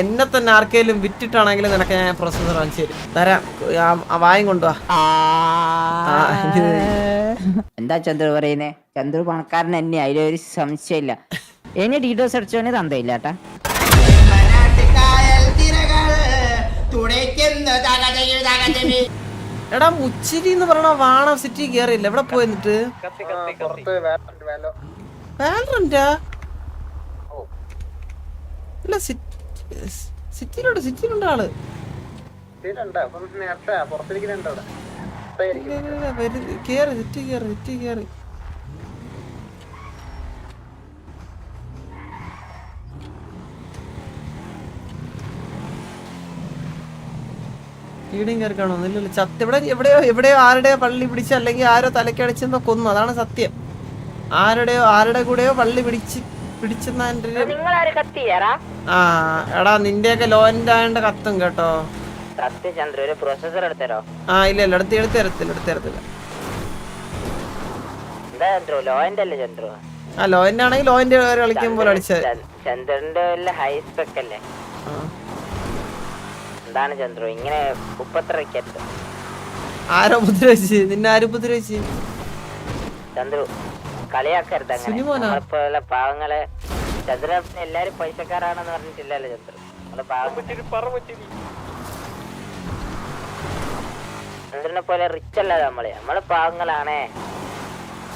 എന്നെ തന്നെ ആർക്കെങ്കിലും വിറ്റിട്ടാണെങ്കിലും നിനക്ക് ഞാൻ പ്രൊസസർ വാങ്ങിച്ചു തരും. തരാം. വായും കൊണ്ടുവാ. എന്താ ചന്ദ്രു പറയുന്നേ? ചന്ദ്രു പണക്കാരൻ തന്നെ, അതിലൊരു സംശയമില്ല. എന്നെ ഡീറ്റോസ് അടിച്ചോനെ തന്തയില്ല കേട്ടാ. എടാ മുച്ചിരി എന്ന് പറഞ്ഞ വാണ സിറ്റി കേറിയില്ല. എവിടെ പോയി എന്നിട്ട് ഇല്ല സിറ്റിയിലുണ്ട് ആള്. കേറി സിറ്റി കേറി. ഈടിയും കയറി കാണുന്നില്ല. ചത്ത് എവിടെയോ ആരുടെയോ പള്ളി പിടിച്ച് അല്ലെങ്കിൽ ആരോ തലക്കടിച്ചെന്നോ കൊന്നു. അതാണ് സത്യം. ആരുടെ കൂടെയോ പള്ളി പിടിച്ചെന്ന എടാ നിന്റെയൊക്കെ ലോന്റെ ആയണ്ട് കത്തും കേട്ടോ. ഇല്ല എടുത്തരത്തില്ല. ലോന്റെ ആണെങ്കിൽ ലോന്റെ കളിക്കുമ്പോൾ അടിച്ചത്. എന്താണ് ചന്ദ്രു ഇങ്ങനെ ഉപദ്രവിക്കരുത്. ആരോ ഉപദ്രവിച്ച്? നിന്നെ ആരും ഉപദ്രവിച്ച്? ചന്ദ്രു കളിയാക്കരുത് അങ്ങനെ. പാവങ്ങളെ ചന്ദ്രൻ എല്ലാരും പൈസക്കാരാണെന്ന് പറഞ്ഞിട്ടില്ലല്ലോ ചന്ദ്രു. ചന്ദ്രനെ പോലെ റിച്ച് അല്ല നമ്മള് പാവങ്ങളാണേ.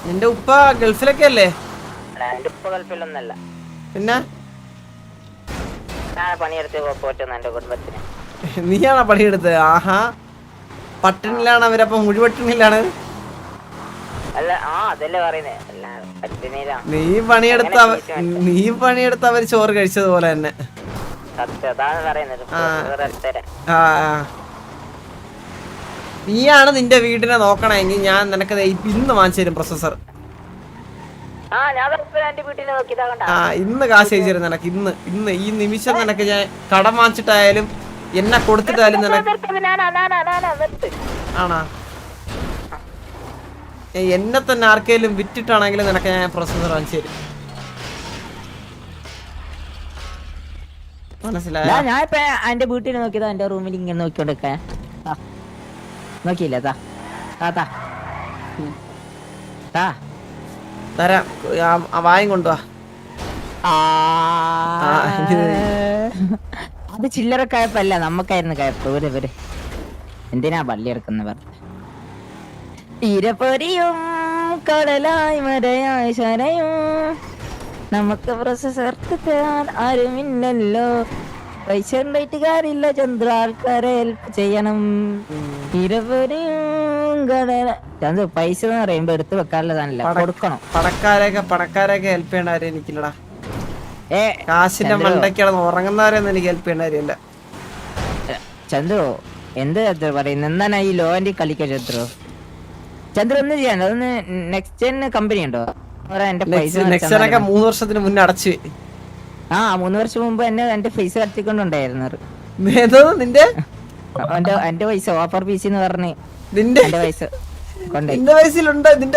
നിന്റെ ഉപ്പ ഗൾഫിലൊക്കെ അല്ലേ? എന്റെ ഉപ്പ ഗൾഫിലൊന്നല്ല. പിന്നെ ഞാൻ പണിയെടുത്ത് പോറ്റുന്നു എന്റെ കുടുംബത്തിന്. നീയാണോ പണിയെടുത്തത്? ആഹാ, പട്ടിണിലാണ് അവരപ്പൊ? മുഴുവട്ടിണിലാണ്? അല്ല അതല്ലേ പറയുന്നേ. നീ പണിയെടുത്ത അവര് ചോറ് കഴിച്ചതുപോലെ തന്നെ. നീയാണ് നിന്റെ വീടിനെ നോക്കണമെങ്കിൽ ഞാൻ നിനക്ക് ഇന്ന് വാങ്ങിച്ചു തരും പ്രൊസസർ. ഇന്ന് കാശ് അയച്ചു തരും നിനക്ക്. ഇന്ന് ഈ നിമിഷം നിനക്ക് ഞാൻ കടം വാങ്ങിച്ചിട്ടായാലും എന്നെ കൊടുത്തിട്ടായാലും നിനക്ക്. ആണാ? എന്നെ തന്നെ ആർക്കെങ്കിലും വിറ്റിട്ടാണെങ്കിലും നിനക്ക് ഞാൻ പ്രൊസസർ വാങ്ങിച്ചു തരും. മനസ്സിലായോ? ഞാനിപ്പ എന്റെ വീട്ടിൽ നോക്കിയതാ. എന്റെ റൂമിൽ ഇങ്ങനെ നോക്കിക്കൊണ്ടിരിക്കാൻ നോക്കിയില്ല. തരാം. വായും കൊണ്ടുവാ. അത് ചില്ലറ കയപ്പല്ല, നമ്മക്കായിരുന്നു കയപ്പ്. ഇവര് എന്തിനാ പള്ളി എടുക്കുന്ന പറഞ്ഞു. ഇരപ്പൊരിയും കടലായി മരയായി ശരയും നമുക്ക് പ്രൊസസർക്ക് തരാൻ ആരുമില്ലല്ലോ. പൈസ ഉണ്ടായിട്ട് കാര്യമില്ല ചന്ദ്ര, ആൾക്കാരെ ഹെൽപ്പ് ചെയ്യണം. ഇരപ്പൊരിയും കടല ചന്ദ്ര പൈസ എന്ന് പറയുമ്പോ എടുത്ത് വെക്കാനുള്ളതാണല്ലോ, കൊടുക്കണം. പണക്കാരെയൊക്കെ ഹെൽപ്പ് ചെയ്യേണ്ട കാര്യം എനിക്കില്ലടാ. കാശിന്റെ മണ്ടയ്ക്കാണെന്ന് ഉറങ്ങുന്നവരെയൊന്നും എനിക്ക് ഹെൽപ്പ് ചെയ്യേണ്ട കാര്യമില്ല. ചന്ദ്രു എന്ത് ചന്ദ്ര പറയുന്നത്? എന്താണ് ഈ ലോന്റെ കളിക്ക ചന്ദ്രു? ചന്ദ്ര ഒന്നും ചെയ്യാൻ അതൊന്ന് നെക്സ്റ്റ് കമ്പനി ഉണ്ടോ? എന്റെ പൈസ 3 വർഷത്തിന് മുന്നേ അടച്ചു. 3 വർഷം മുമ്പ് എന്റെ പൈസ കടത്തിക്കൊണ്ടുണ്ടായിരുന്നു. നിന്റെ പൈസ ഓഫർ പീസ് എന്ന് പറഞ്ഞ് നിന്റെ പൈസ നിന്റെ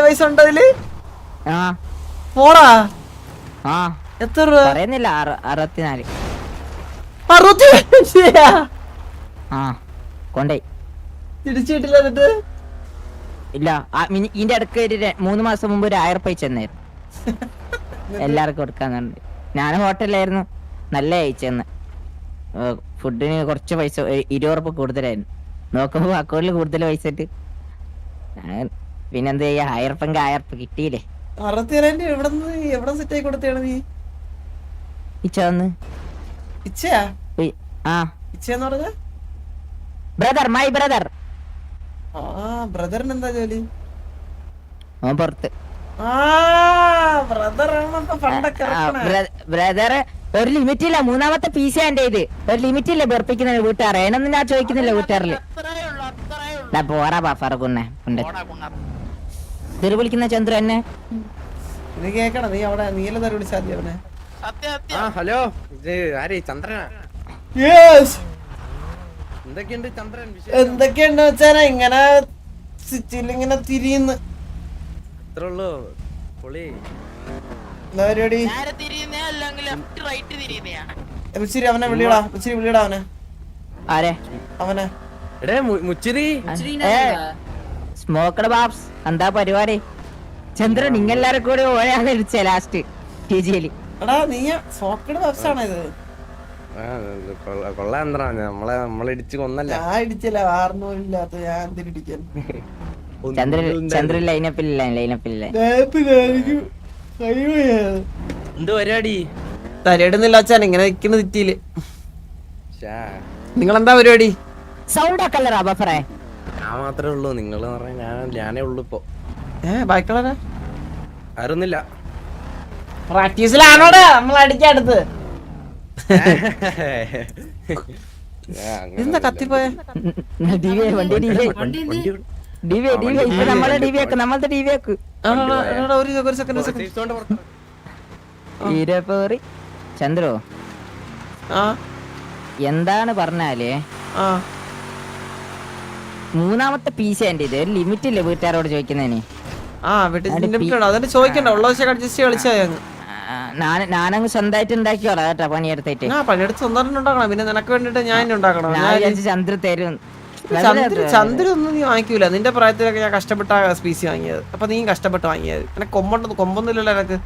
പൈസ ഉണ്ട് അതില്? എത്ര രൂപ പറയുന്നില്ല? 64. കൊണ്ടേ തിരിച്ചിട്ടില്ല. എന്നിട്ട് ഇല്ല, ഇതിന്റെ ഇടയ്ക്ക് 3 മാസം മുമ്പ് ഒരു 1000 പൈസ തന്നായിരുന്നു. എല്ലാവർക്കും കൊടുക്കാന്ന്. ഞാൻ ഹോട്ടലിലായിരുന്നു, നല്ല അയച്ചെന്ന്. ഫുഡിന് കുറച്ച് പൈസ 20 ഉറുപ്പിക കൂടുതലായിരുന്നു. നോക്കുമ്പോ അക്കൗണ്ടിൽ കൂടുതൽ പൈസ ഇട്ട് പിന്നെന്താ ചെയ്യാ? 1000 ഉറുപ്പിക കിട്ടിയില്ലേ? Brother, my brother. ബ്രദറിന് എന്താ ജോലി? പുറത്ത്. ബ്രദർ ഒരു ലിമിറ്റ് ഇല്ല. 3ാമത്തെ പീസ് എന്റെ ഇത് ഒരു ലിമിറ്റ് ഇല്ല വെറുപ്പിക്കുന്ന വീട്ടുകാരെ. അതിനൊന്നും ഞാൻ ചോദിക്കുന്നില്ല വീട്ടുകാരില്. പോറാ ഫറകുന്നെ തെറി വിളിക്കുന്ന ചന്ദ്ര എന്നെ കേക്കണം. നീ അവിടെ നീല തെറി വിളിച്ചാൽ അവനെ. ഹലോ, ഇത് ആര്? ചന്ദ്രനാ? എന്തൊക്കെയുണ്ട് വെച്ചാ ഇങ്ങനെ ഇങ്ങനെ തിരിയുന്നു. മുച്ചിരി അവനെ വിളിയടാ, മുച്ചിരി വിളിയടാ അവനെ. ആരെ അവനെ എടേ മുച്ചിരി സ്മോക്കഡ് ബാബ്സ് എന്താ പരിപാടി? ചന്ദ്രൻ നിങ്ങെല്ലാരും കൂടി ഓരോ ഇടിച്ചേ ലാസ്റ്റ് ടിജിയില്. എടാ നീ സോക്കഡ് ബഫ്സാണ് ഇത്. കൊള്ളാം എന്താ നമ്മളിടിച്ച് കൊന്നല്ല. ഞാൻ ഇടിച്ചില്ല, വാർന്നോലില്ലാത്ത ഞാൻ എന്തിനിടിക്കാൻ. ചന്ദ്രൻ ലൈനപ്പില്ല. എന്ത് പരിപാടി? തരയിടുന്നില്ല അച്ഛൻ, ഇങ്ങനെ നിക്കുന്ന തെറ്റിയില്. നിങ്ങളെന്താ പരിപാടി? സൗണ്ട് ആക്കല്ലറാ ബഫറേ. ഞാൻ മാത്രമേ ഉള്ളൂ, നിങ്ങള് പറഞ്ഞ ഞാനേ ഉള്ളു ഇപ്പൊ. ബാക്കിയുള്ളവരെ ആരൊന്നില്ല. പ്രാക്ടീസിലാണോടാ നമ്മൾ അടിക്കടുത്ത്? എന്താ കത്തിപ്പോയെ? ചന്ദ്രു എന്താണ് പറഞ്ഞാല് മൂന്നാമത്തെ പീസ് എന്റെ ഇത് ലിമിറ്റ് ഇല്ലേ വീട്ടുകാരോട് ചോദിക്കുന്നതിന്? ചോദിക്കണ്ട, ഉള്ള അഡ്ജസ്റ്റ് കളിച്ചാ. ഞാനങ്ങ് സ്വന്തമായിട്ട് ഉണ്ടാക്കിയോളാം കേട്ടോ, പണിയെടുത്തിട്ട്. പണിയെടുത്ത് സ്വന്തം ഉണ്ടാക്കണം, പിന്നെ നിനക്ക് വേണ്ടിട്ട് ഞാൻ ഉണ്ടാക്കണം. ചന്ദ്ര തരും. ചന്ദ്ര ഒന്നും നീ വാങ്ങിക്കൂല. നിന്റെ പ്രായത്തിലൊക്കെ ഞാൻ കഷ്ടപ്പെട്ട സ്പീസി വാങ്ങിയത്, അപ്പൊ നീ കഷ്ടപ്പെട്ട് വാങ്ങിയത്. പിന്നെ കൊമ്പൊന്നുമില്ലല്ലോ എനക്ക്.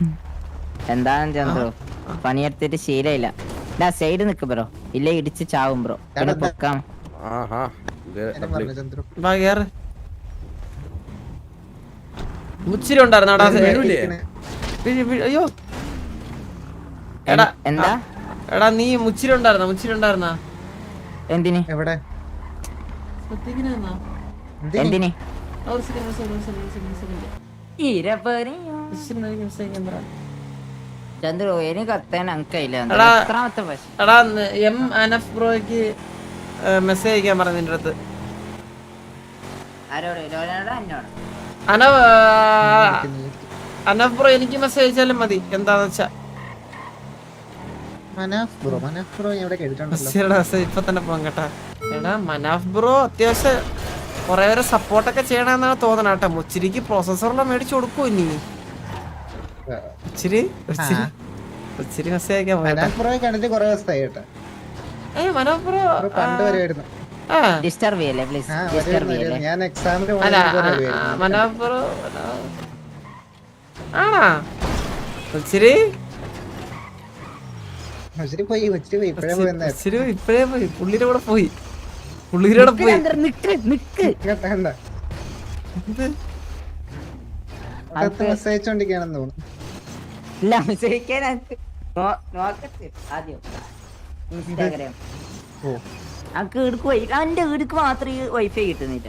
എന്താണ് ചന്ദ്രു, പണിയെടുത്തിട്ട് ശീലമില്ല. സൈഡ് നിക്ക് ബ്രോ, ഇല്ല ഇടിച്ച് ചാവും ബ്രോ. പിന്നെ പൊക്കാം. മുച്ചിരി ഉണ്ടായിരുന്നാടാ? അയ്യോ എടാ എന്താ എടാ നീ മുച്ചിരി ഉണ്ടായിരുന്ന? എന്തിന് എന്തിന്? ചന്ദ്രു എനിക്ക് കത്താൻ അങ്കയില്ല. എടാ എം അനഫ് ബ്രോയ്ക്ക് മെസ്സേജ് അയക്കാൻ പറഞ്ഞു നിന്റെ അടുത്ത്. അനഫ് ബ്രോ എനിക്ക് മെസ്സേജ് അയച്ചാലും മതി, എന്താന്ന് വെച്ചാ. ഇപ്പൊ തന്നെ പോകാം കേട്ടാ. എടാ മനാഫ് ബ്രോ അത്യാവശ്യം കൊറേ പേരെ സപ്പോർട്ടൊക്കെ ചെയ്യണമെന്നാണ് തോന്നണ കേട്ടാ. മുച്ചിരിക്ക് പ്രോസസറെല്ലാം മേടിച്ചു കൊടുക്കൂ ഇനി. മുച്ചിരി മെസ്സേജ് അയക്കാൻ പോയാ. മനാഫ് ബ്രോ മനാഫ് ബ്രോ ആണാ? മുച്ചിരി ഇപ്പഴേ പോയി, പുള്ളിയുടെ കൂടെ പോയി. എന്റെ വീടിക്ക് മാത്രമേ വൈഫൈ കിട്ടുന്നില്ല.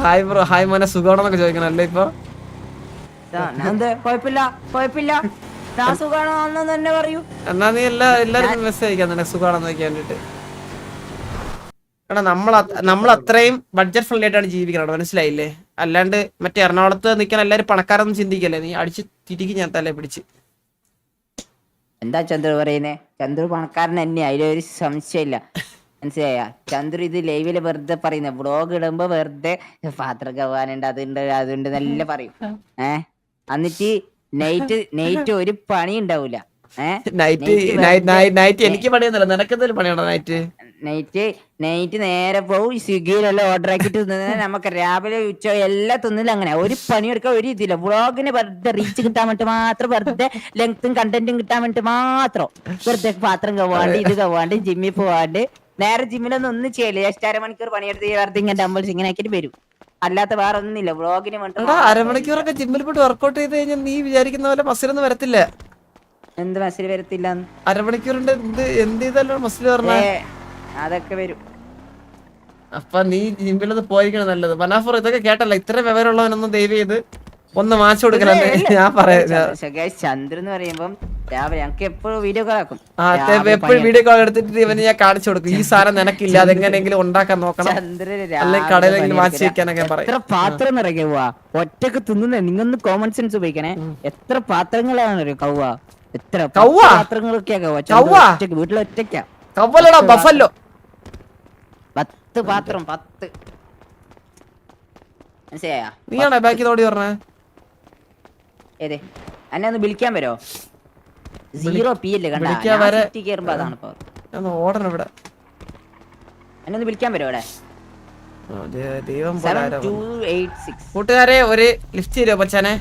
ഹായ് ബ്രോ, ഹായ് മോനെ, സുഖമാണെന്നൊക്കെ ചോദിക്കണല്ലേ ഇപ്പൊ? കൊഴപ്പില്ല ഞാൻ സുഖാണോ തന്നെ പറയൂ. എന്നാ നീ എല്ലാരും മെസ്സേജ് അയക്കാൻ തന്നെ സുഖമാണെന്ന് നോക്കാൻ വേണ്ടിട്ട്. എടാ നമ്മൾ അത്രയും ബഡ്ജറ്റ് ഫ്രണ്ട്ലി ആയിട്ടാണ് ജീവിക്കണം, മനസ്സിലായില്ലേ? അല്ലാണ്ട് മറ്റേ എറണാകുളത്ത് നിൽക്കാൻ എല്ലാരും പണക്കാരൊന്നും ചിന്തിക്കല്ലേ. നീ അടിച്ച് തിരികെ ഞാൻ തലേ പിടിച്ച്. എന്താ ചന്ദ്രു പറയുന്നേ? ചന്ദ്രു പണക്കാരൻ തന്നെ, അതിലൊരു സംശയമില്ല. മനസ്സിലായ? ചന്ദ്രു ഇത് ലൈവില് വെറുതെ പറയുന്ന, വ്ളോഗ് ഇടുമ്പോ വെറുതെ പാത്രം കവാനുണ്ട്, അതുണ്ട് നല്ല പറയും. എന്നിട്ട് നൈറ്റ് ഒരു പണി ഉണ്ടാവൂല. നൈറ്റ് എനിക്ക് പണിയൊന്നുമില്ല, നിനക്ക് എന്തെങ്കിലും പണിയാണോ? നൈറ്റ് നേരെ പോവും, സ്വിഗ്ഗിയിലെല്ലാം ഓർഡർ ആക്കിട്ട് നമുക്ക് രാവിലെ ഉച്ച എല്ലാം തിന്നില്ല. അങ്ങനെ ഒരു പണിയെടുക്കാൻ ഒരു ഇതില്ല. വ്ളോഗിന് വെറുതെ റീച്ച് കിട്ടാൻ വേണ്ടി മാത്രം, വെറുതെ ലെങ്ത്തും കണ്ടന്റും കിട്ടാൻ വേണ്ടി മാത്രം വെറുതെ പാത്രം കവാണ്ട് ഇത് കവാണ്ട് ജിമ്മിൽ പോവാണ്ട്. നേരെ ജിമ്മിലൊന്നും ഒന്നും ചെയ്യില്ല. ജസ്റ്റ് അരമണിക്കൂർ പണിയെടുത്ത് വെറുതെ ഇങ്ങനെ ഡംബിൾസ് ഇങ്ങനെ ആക്കിട്ട് വരും. അല്ലാത്ത വേറെ ഒന്നുമില്ല. വ്ളോഗിന് വേണ്ടി അരമണിക്കൂറൊക്കെ ജിമ്മിൽ പോയിട്ട് വർക്ക്ഔട്ട് ചെയ്ത് കഴിഞ്ഞാൽ നീ വിചാരിക്കുന്ന പോലെ മസിലൊന്നും വരത്തില്ല. എന്ത് മസിൽ വരത്തില്ല? അരമണിക്കൂറിന്റെ എന്ത് ചെയ്താലോ മസിൽ പറഞ്ഞ അതൊക്കെ വരും. അപ്പൊ നീ ജിമ്മിലത് പോയിരിക്കണം നല്ലത്. മനാഫർ ഇതൊക്കെ കേട്ടല്ല, ഇത്ര വിവരമുള്ളവനൊന്നും ദയവ് ചെയ്ത് ഒന്ന് മാച്ച് കൊടുക്കലേ ഞാൻ പറയാം. ചന്ദ്രൻ എന്ന് പറയുമ്പം രാവിലെ ഞങ്ങൾക്ക് എപ്പോഴും വീഡിയോ കോൾ ആക്കും. എപ്പോഴും വീഡിയോ കോൾ എടുത്തിട്ട് ഇവന് ഞാൻ കാണിച്ചു കൊടുക്കും, ഈ സാധനം നിനക്കില്ല, അതെങ്ങനെയെങ്കിലും ഉണ്ടാക്കാൻ നോക്കണം, അല്ലെങ്കിൽ കടയിലെങ്കിലും വാച്ച് വെക്കാനൊക്കെ പറയും. എത്ര പാത്രം നിറയ്ക്കുക ഒറ്റക്ക് തിന്നുന്ന, നിങ്ങൊന്ന് കോമൺ സെൻസ് ഉപയോഗിക്കണേ. എത്ര പാത്രങ്ങളാണ് കൗവ, എത്ര പാത്രങ്ങളൊക്കെ വീട്ടിൽ ഒറ്റയ്ക്കാ. ബഫല്ലോ 10 പാത്രം 10. മനസ്സിലായ? നീയാണോ ബാക്കി തോടി പറഞ്ഞേ? ഏതേ എന്നെ ഒന്ന് വിളിക്കാൻ വരുമോ? 0 PL കണ്ടാ വിളിക്കാൻ വരെ സിറ്റി കേറുമ്പോ അതാണ് ഇപ്പൊ ഞാൻ ഓടണം ഇവിടെ. എന്നെ ഒന്ന് വിളിക്കാൻ പറ്റുമോ ഇവിടെ ദൈവം പോലെ ആരാ വന്നത്? 7286 കൂട്ടുകാരെ ഒരു ലിഫ്റ്റ് തരുമോ പച്ചാനെ?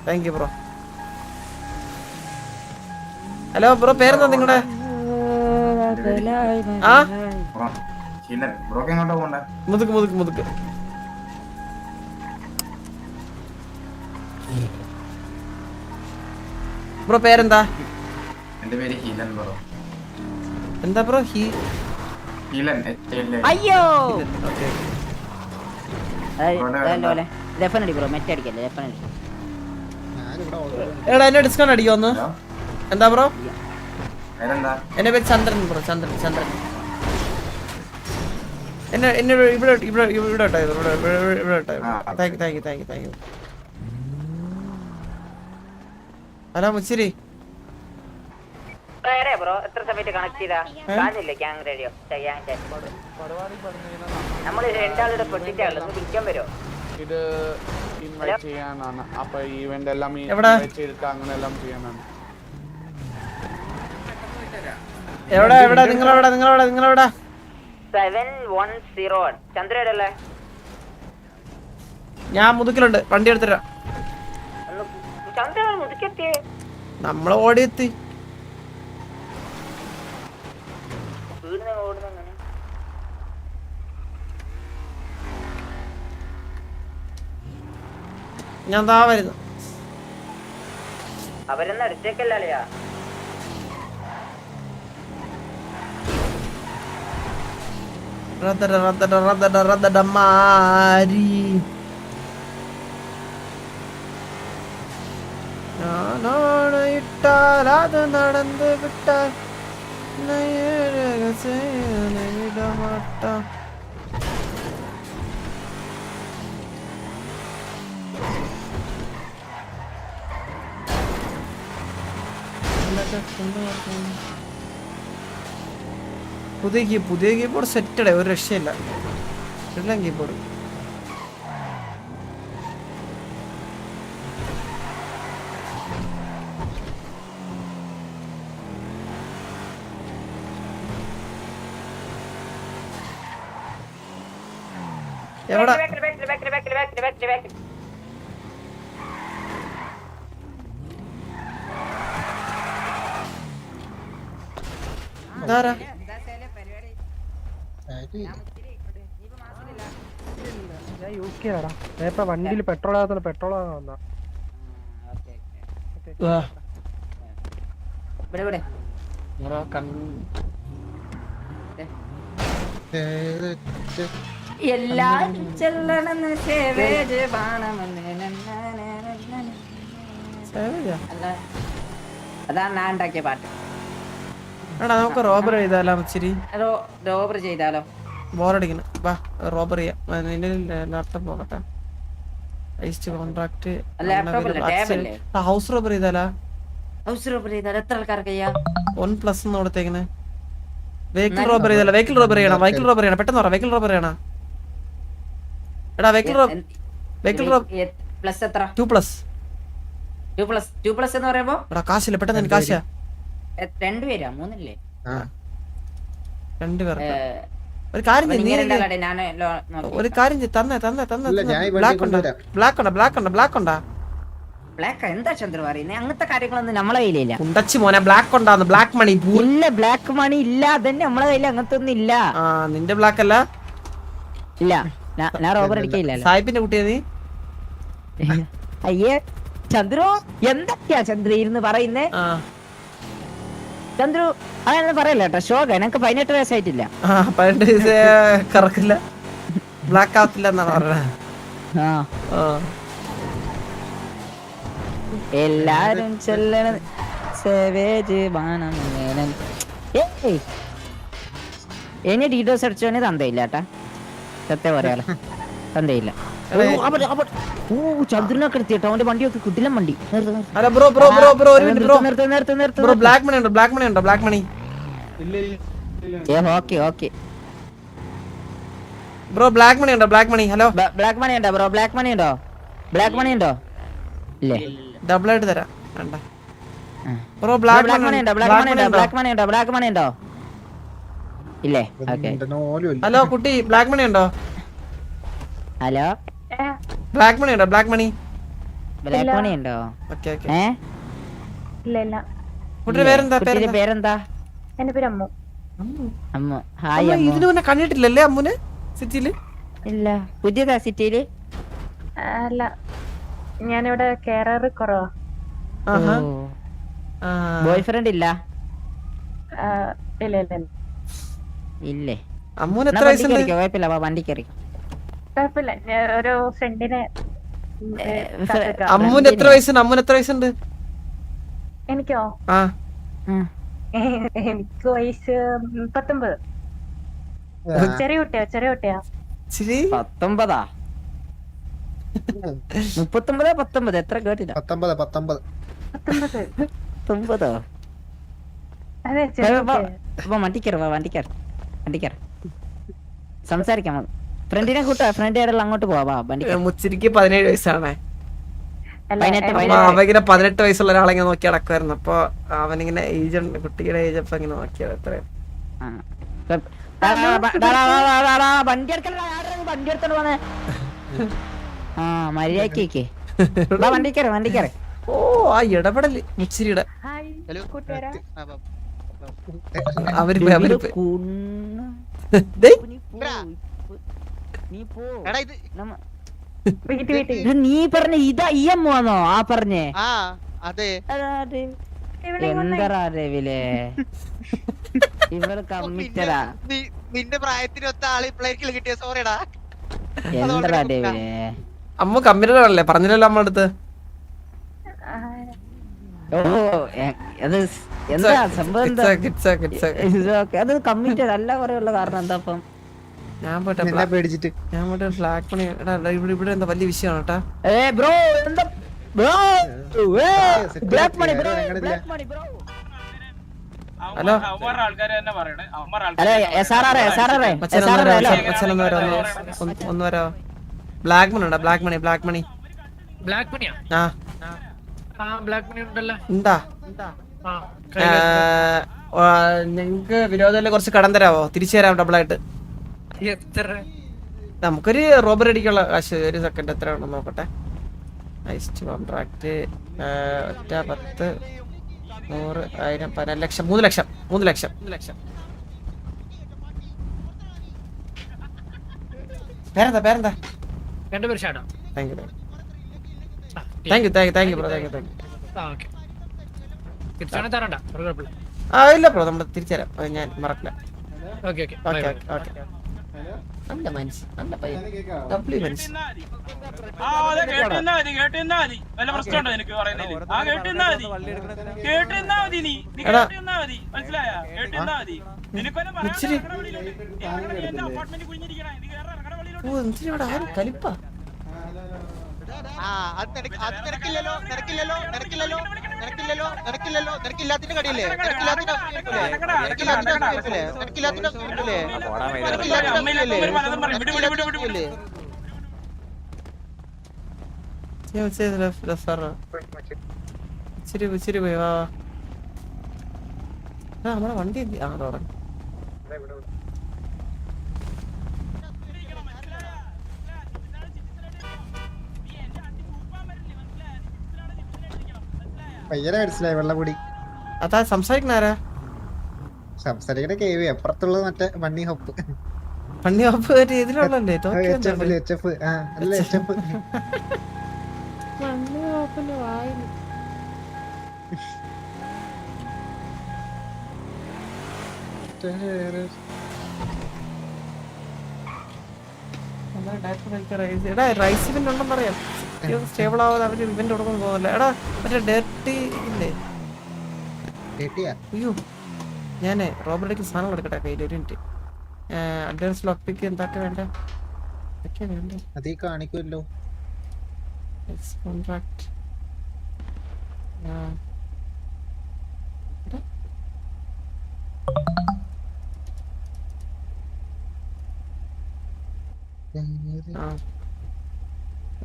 Thank you bro. Hello bro, പേരെന്താ നിങ്ങളുടെ? ആ മുതുക്ക് മുതുക്ക് മുതുക്ക്. ബ്രോ പേരെന്താ? എന്റെ പേര് ഹീലൻ ബ്രോ. എന്താ ബ്രോ? ഹീലൻ അയ്യോ ഓക്കെ. ഡെഫിനറ്റ്ലി ബ്രോ മെറ്റ് അടിക്കല്ലേ ഡെഫിനറ്റ്ലി എടാ എന്നെ ഡിസ്കൗണ്ട് അടിക്കോ ഒന്ന്? എന്താ ബ്രോ? പേരെന്താ? എന്റെ പേര് ചന്ദ്രൻ ബ്രോ. ചന്ദ്രൻ ചന്ദ്രൻ. എന്നെ എന്നെ ഇവിടെ ഇവിടെ ഇവിടെ ഇട്ടോ, ഇവിടെ ഇവിടെ ഇട്ടോ. Thank you thank you thank you thank you. Hello മുച്ചിരി. ബ്രോ എത്ര സമയത്ത് കണക്ട് ചെയ്താ കാണില്ലേ ഗ്യാങ് റേഡിയോ ഗ്യാങ്ങിന്റെ നമ്മൾ രണ്ടാളുടെ പൊട്ടിട്ടാണ് വിളിക്കാൻ വരുമോ? ഇത് ഇൻവൈറ്റ് ചെയ്യാനാണ്. അപ്പൊ ഈവന്റ് എല്ലാം എവിടെ? ഇൻവൈറ്റ് ചെയ്തിട്ട് അങ്ങനെ എല്ലാം ചെയ്യാനാണ്. എവിടെ എവിടെ നിങ്ങളെവിടെ നിങ്ങളെവിടെ നിങ്ങളെവിടെ? 7101 ചന്ദ്രയുടെ അല്ലേ? ഞാൻ മുതുക്കിലുണ്ട്, വണ്ടി എടുത്തിരാ. ചന്ദ്ര മുതുക്കെത്തിയേ നമ്മള് ഓടിയെത്തി. വീടിനെ ഓടുന്ന ഞാൻ താ വരുന്നു. അവരെന്ന് അടിച്ചേക്കല്ലാളിയാ. മാരി ഞാനാണ് ഇട്ടാൽ അത് നടന്ന് വിട്ടാൽ വിടമാട്ട. പുതിയ കീബോർഡ് സെറ്റഡേ, ഒരു രക്ഷയില്ല. എല്ലാം കീബോർഡ് എവിടെ? ഇതാരാ? ഞാൻ യൂക്കെയാടാ. നേരത്തെ വണ്ടിയിൽ പെട്രോൾ ആകത്തുള്ള പെട്രോൾ ആകാന്ന എല്ലാരും ചെല്ലണമെന്ന് അതാണ് ഞാൻ ഉണ്ടാക്കിയ പാട്ട്. എടാ നമുക്ക് റോബർ ചെയ്താലോ? ഇച്ചിരി റോബർ ചെയ്താലോ? ബോറടിക്കണം. വാ റോബർ ചെയ്യാം. നിന്റെ ലാപ്ടോപ്പ് നോക്കട്ടെ. കോൺട്രാക്ട് ഹൗസ് റോബർ ചെയ്താലാ? ഹൗസ് റോബർ ചെയ്താൽ എത്ര ആൾക്കാർക്ക് ചെയ്യാം? 1+ കൊടുത്തേക്കണേ. വെഹിക്കിൾ റോബർ ചെയ്താലോ? വെഹിക്കിൾ റോബർ ചെയ്യണം. വെഹിക്കിൾ റോബർ ചെയ്യണം. പെട്ടെന്ന് പറ. വെഹിക്കിൾ റോബർ ചെയ്യണം. എടാ വെഹിക്കിൾ പ്ലസ് എത്ര? 2+. 2+ എന്ന് പറയുമ്പോ എടാ കാശില്ല, പെട്ടെന്ന് കാശാ. 2 പേരാ 3 അല്ലേ? 2 പേർക്ക് ഒരു കാര്യം ഒരു കാര്യം ബ്ലാക്ക് എന്താ ചന്ദ്ര പറയുന്നത്? അങ്ങനത്തെ കാര്യങ്ങളൊന്നും നമ്മളെ കയ്യിലില്ല. ഉണ്ടച്ചി മോനെ, ബ്ലാക്ക് ഉണ്ടാന്ന്. ബ്ലാക്ക് മണി ഇല്ല, ബ്ലാക്ക് മണി ഇല്ല. അതന്നെ നമ്മളെ കയ്യിൽ അങ്ങനത്തെ ഒന്നും ഇല്ല. നിന്റെ ബ്ലാക്ക് അല്ല? ഇല്ല, ഞാൻ റോബർ അടിക്കില്ല. സാഹിബിന്റെ കുട്ടിയെ നീ? അയ്യേ ചന്ദ്രു, എന്തൊക്കെയാ ചന്ദ്ര ഇരുന്ന് പറയുന്നേ? ചന്ദ്രു അങ്ങനെ പറയല്ല കേട്ടോ. ഷോക എനിക്ക് 18 വയസ്സായിട്ടില്ല. 18 വയസ്സ് കറക്കില്ല, ബ്ലാക്ക് ആവത്തില്ല എന്നാണ് പറഞ്ഞത്. എല്ലാരും ചെല്ലണ സേവേജ് ബാണം. ഇനി ഡീറ്റോസ് അടിച്ചോനെ തന്തയില്ല കേട്ടാ, സത്യം പറയാലോ, തന്തയില്ല. ചന്ദ്രനൊക്കെ എടുത്തിട്ടോ അവന്റെ വണ്ടിയൊക്കെ കുട്ടിലും വണ്ടി. ബ്ലാക്ക് മണി ഉണ്ടോ? ബ്ലാക്ക് മണി ഉണ്ടോ? Black money okay bro. Black money ഉണ്ടോ? Black money. Hello, black money ഉണ്ടോ ബ്രോ? ബ്ലാക്ക് മണി ഉണ്ടോ? ബ്ലാക്ക് മണി ഉണ്ടോ? ഇല്ലേ, ഡബിൾ ആയിട്ട് തരാം. വേണ്ട, ബ്രോ ബ്ലാക്ക് ബ്ലാക്ക് മണി ഉണ്ടോ? ബ്ലാക്ക് മണി ഉണ്ടോ? ബ്ലാക്ക് മണി ഉണ്ടോ? ബ്ലാക്ക് മണി ഉണ്ടോ? ഇല്ലേ? ഓക്കെ. ഹലോ കുട്ടി, ബ്ലാക്ക് മണി ഉണ്ടോ? ഹലോ, ബ്ലാക്ക് മണി ഉണ്ടോ? ബ്ലാക്ക് മണി. ബ്ലാക്ക് മണി ഉണ്ടോ? Okay okay. കുട്ടിയുടെ പേരെന്താ? കുട്ടിയുടെ പേരെന്താ? എന്റെ പേര് അമ്മു. അമ്മ. ഹായ് അമ്മ. ഇതിനു മുന്നേ കണ്ടിട്ടില്ലല്ലേ അമ്മുനെ സിറ്റിയില്? ഇല്ല, പുതിയതാ സിറ്റിയില്? അല്ല, ഞാനിവിടെ കേറർ കുറവാ. ബോയ് ഫ്രണ്ട് ഇല്ല? ഇല്ല ഇല്ല ഇല്ലേ? അമ്മുന് എത്ര വയസ്സുണ്ട്? കുഴപ്പമില്ല, വണ്ടി കയറി. കുഴപ്പമില്ല, ഒരു ഫ്രണ്ടിനെ. അമ്മുന് എത്ര വയസ്സുണ്ട്? അമ്മുന് എത്ര വയസ്സുണ്ട്? എനിക്കോ? ആ എനിക്ക് വയസ്സ് 19. ചെറിയ കുട്ടിയാ, ചെറിയ കുട്ടിയാ. 19? 39 19 എത്ര കേട്ടില്ല? 19. 19? അതെ, ചെറിയ കുട്ടിയാ. വണ്ടിക്കാർ സംസാരിക്കാം. ഫ്രണ്ടിനെ കൂട്ടാ, ഫ്രണ്ട് ഏടെല്ലാം അങ്ങോട്ട് പോവാ. മുച്ചിരിക്ക് 17 വയസ്സാണേ. അല്ല, അവങ്ങനെ 18 വയസ്സുള്ള ഒരാളെ ഇങ്ങനെ നോക്കി നടക്കുമായിരുന്നു. അപ്പൊ അവനിങ്ങനെ ഏജ് കുട്ടിയുടെ ഏജ് അപ്പൊ ഇങ്ങനെ നോക്കിയത് എത്രയാണ്. വണ്ടി എടുത്തോണ്ട് പോണേ. ആ മര്യാദക്ക് വണ്ടിക്കാരെ. ഓ ആ ഇടപെടല് മുച്ചിരിയുടെ. കൂട്ടുകാരാ. അവര് നീ പറഞ്ഞ ഇതാ ഈ അമ്മാണോ? ആ പറഞ്ഞേ എന്താ രവിലെ ഇവള് കമ്മിറ്റടാ. നിന്റെ പ്രായത്തിനൊത്ത ആള് ഇപ്പളായിരിക്കും കിട്ടിയ. സോറിടാ. എന്താ രവിലെ അമ്മ കമ്മിറ്റഡല്ലേ പറഞ്ഞില്ലല്ലോ അമ്മ അടുത്ത്. ഓ അത് എന്താ സംഭവം? അത് കമ്മിറ്റഡ് അല്ല പറയാനുള്ള കാരണം എന്താ? അപ്പം ഞാൻ പോട്ടെ ബ്ലാക്ക് മണി. ഇവിടെ എന്താ വലിയ വിഷയമാണ് കേട്ടാ. ബ്രോ എന്താ bro? Black money bro. Hello ഒന്ന് വരോ? ബ്ലാക്ക് മണി ഉണ്ടോ? ബ്ലാക്ക് മണി ഉണ്ടാ? നിങ്ങക്ക് വിനോദത്തില് കുറച്ച് കടം തരാവോ? തിരിച്ചു തരാം ഡബിളായിട്ട്. നമുക്കൊരു റോബറി അടിക്കുള്ള കാശ്. ഒരു സെക്കൻഡ് എത്ര ഉണ്ടെന്ന് നോക്കട്ടെ. ഹൈസ്റ്റ് കോൺട്രാക്ട് ഒറ്റ 10 100 1000 15 ലക്ഷം 3 ലക്ഷം. പേരെന്താ? Thank you bro. ഇല്ല ബ്രോ, നമ്മള് തിരിച്ചുതരാം. ഞാൻ മറക്കില്ല. ഓക്കെ. നല്ല മനുഷ്യൻ, നല്ല പയ്യൻ, ഡബ്ല്യു മനുഷ്യൻ. ഇവിടെ ആരും കലിപ്പാ. നിനക്കില്ലാത്തിന്റെ കടിയല്ലേ? ഇച്ചിരി പോയി വാ. നമ്മളെ വണ്ടി അവിടെ പയ്യനെ മനസ്സിലായി. വെള്ളപ്പൊടി അതാ സംസാരിക്കണാരാ? സംസാരിക്കണ കേവി അപ്പുറത്തുള്ളത് മറ്റേ മണ്ണി ഹോപ്പ്. പണ്ണി ഹോപ്പ് ഇതിലുള്ളല്ലേ? റൈസ് ഇവന്റ് ഉണ്ടെന്നറിയാം. സ്റ്റേബിൾ ആവാതെ അവര് ഇവന്റ് കൊടുക്കുന്നു തോന്നല്ലേ? എടാ മറ്റേ ഡേർട്ടി ഇല്ലേ? അയ്യോ ഞാനേ റോബർട്ടിക്ക് സാധനം എടുക്കട്ടെ കയ്യിൽ. ഒരു മിനിറ്റ്. അഡ്വാൻസ് ലോക്ക് പിക്ക് എന്തൊക്കെ വേണ്ട? അതീ കാണിക്കുമല്ലോ. കോൺട്രാക്ട്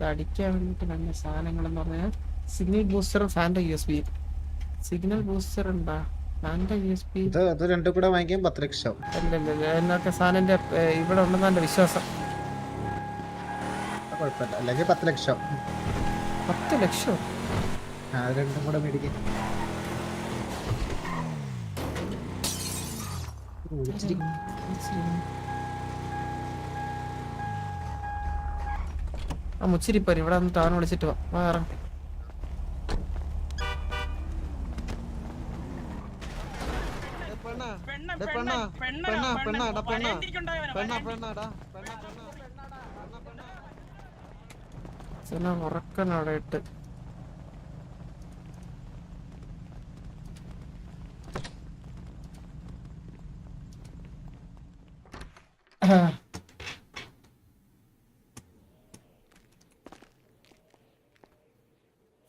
അടിക്കാൻ വേണ്ടിട്ട് നല്ല സാധനങ്ങൾ എന്ന് പറഞ്ഞാൽ സിഗ്നൽ ബൂസ്റ്ററും ഫാൻ്റെ USB. സിഗ്നൽ ബൂസ്റ്റർ ഉണ്ടാ സാറിന്റെ USB ഇത് രണ്ടും കൂടെ വാങ്ങിക്കാൻ 10 ലക്ഷം. അല്ലല്ല എന്നൊക്കെ സാറിന്റെ ഇവിടെ ഉണ്ടെന്നാ എന്റെ വിശ്വാസം. കുഴപ്പമില്ല, അല്ലെങ്കിൽ 10 ലക്ഷം. 10 ലക്ഷം അത് രണ്ടും കൂടെ മേടിക്കാൻ. ആ മുച്ചിരിപ്പോര് ഇവിടെ വന്നിട്ട് അവനെ വിളിച്ചിട്ട് വേറെ ഉറക്കനവിടെ ഇട്ട്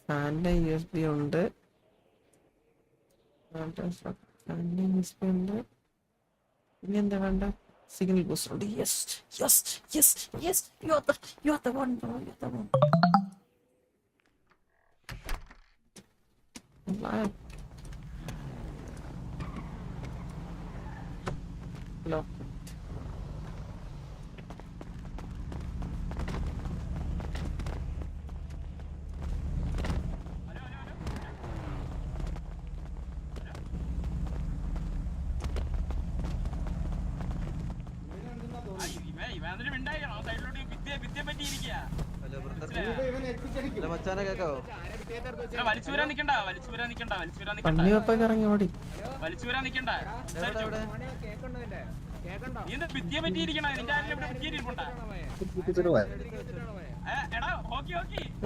ഫാനിന്റെ USB ഉണ്ട്, ഫാനിന്റെ USB ഉണ്ട്. ഇനി എന്താ വേണ്ട? സിഗ്നൽ ബൂസ്റ്റർ ഉണ്ട്. Yes yes yes yes you are the one bro, you are the one. Hello പന്നിയൊക്കെ ഇറങ്ങി ഓടി.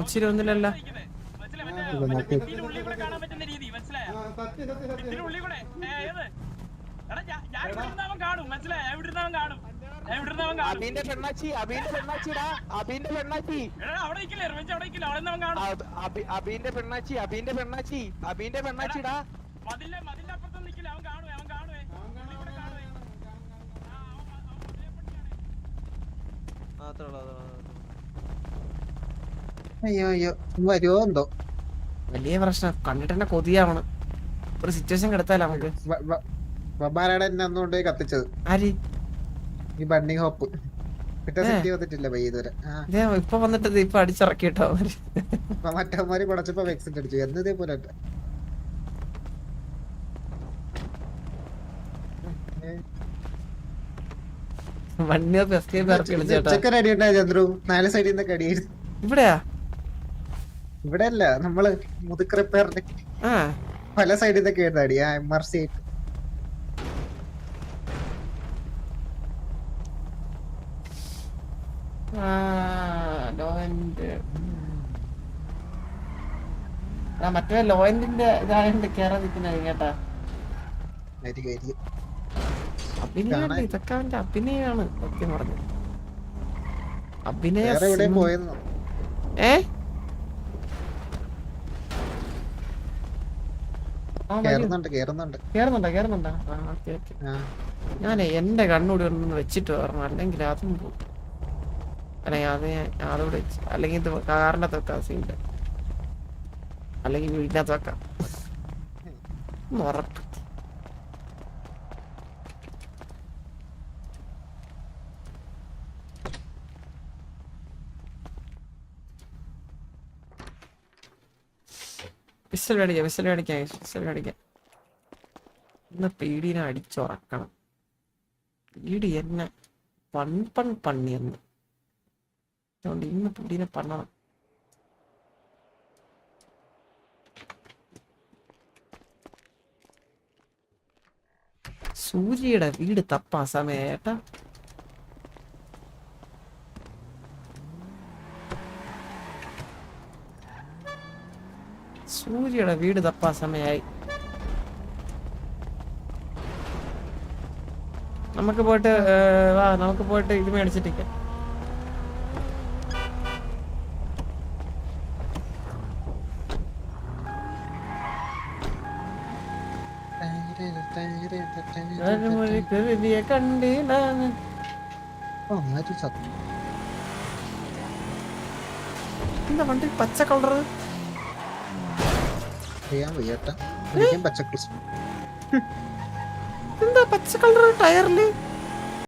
ഉച്ചിരി ഒന്നില്ലല്ലോ. അബീന്റെ പെണ്ണാച്ചി അബീന്റെ പെണ്ണാച്ചിടാ. അയ്യോ അയ്യോ, വരുമോ എന്തോ. വലിയ പ്രശ്നം കണ്ടിട്ട് തന്നെ കൊതിയാവണം. ഒരു സിറ്റുവേഷൻ കിടത്താലോ നമുക്ക്. ബബാരാടെ എന്നെ അന്നുകൊണ്ട് കത്തിച്ചത് ആര്? ഈ ബണ്ണി ഹോപ്പ്. സെറ്റ് വന്നിട്ടില്ല പയ്യ ഇതുവരെ. ഇപ്പൊ വന്നിട്ട് ഇപ്പൊ അടിച്ചിറക്കിട്ടോ മറ്റന്മാര് കുടച്ചപ്പോ വെക്സിറ്റ് അടിച്ചു. എന്നതേ പോലെ ഉച്ചക്കൊരു അടി ഉണ്ടായി ചന്ദ്രു. 4 സൈഡിൽ നിന്നൊക്കെ അടിയായിരുന്നു. ഇവിടെയാ? ഇവിടെ അല്ല, നമ്മള് മുതുക്ക് റിപ്പയറിന്റെ പല സൈഡിൽ നിന്നൊക്കെ ആയിരുന്നു അടി. MRC ആയിട്ട് മറ്റേ ലോയന്റിന്റെ ഇതായോണ്ട് കേറാൻ നിൽക്കുന്ന കേട്ടാ. അഭിനയം ഇതൊക്കെ അവന്റെ അഭിനയാണ് സത്യം പറഞ്ഞു. അഭിനയ കേറുന്നുണ്ടോ? ഞാനേ എന്റെ കണ്ണൂടി ഒന്ന് വെച്ചിട്ട് പറഞ്ഞു, അല്ലെങ്കിൽ അതും പോകും. അല്ലെങ്കിൽ അത് ഞാൻ അതോടെ വെച്ച്, അല്ലെങ്കിൽ ഇത് കാറിനകത്ത് വെക്കാം സീൻ്റെ, അല്ലെങ്കിൽ വീടിനകത്ത് വെക്കാം. ഉറപ്പ് വിസൽ മേടിക്കാം. ഇന്ന് പീടീനെ അടിച്ചുറക്കണം. പീടി എന്നെ പണിയെന്ന് അതുകൊണ്ട് ഇന്ന് പീടീനെ പണ്ണണം. സൂര്യയുടെ വീട് തപ്പാ സമയേട്ടാ. സൂര്യയുടെ വീട് തപ്പാ സമയായി. നമുക്ക് പോയിട്ട് നമുക്ക് പോയിട്ട് ഇത് മേടിച്ചിട്ടിരിക്കാം. എന്താ വണ്ടി പച്ച കളറ്? അറിയാൻ വയ്യട്ടാ എനിക്കും പച്ച ക്രിസ്മസ് എന്താ പച്ച കളർ ടയറില്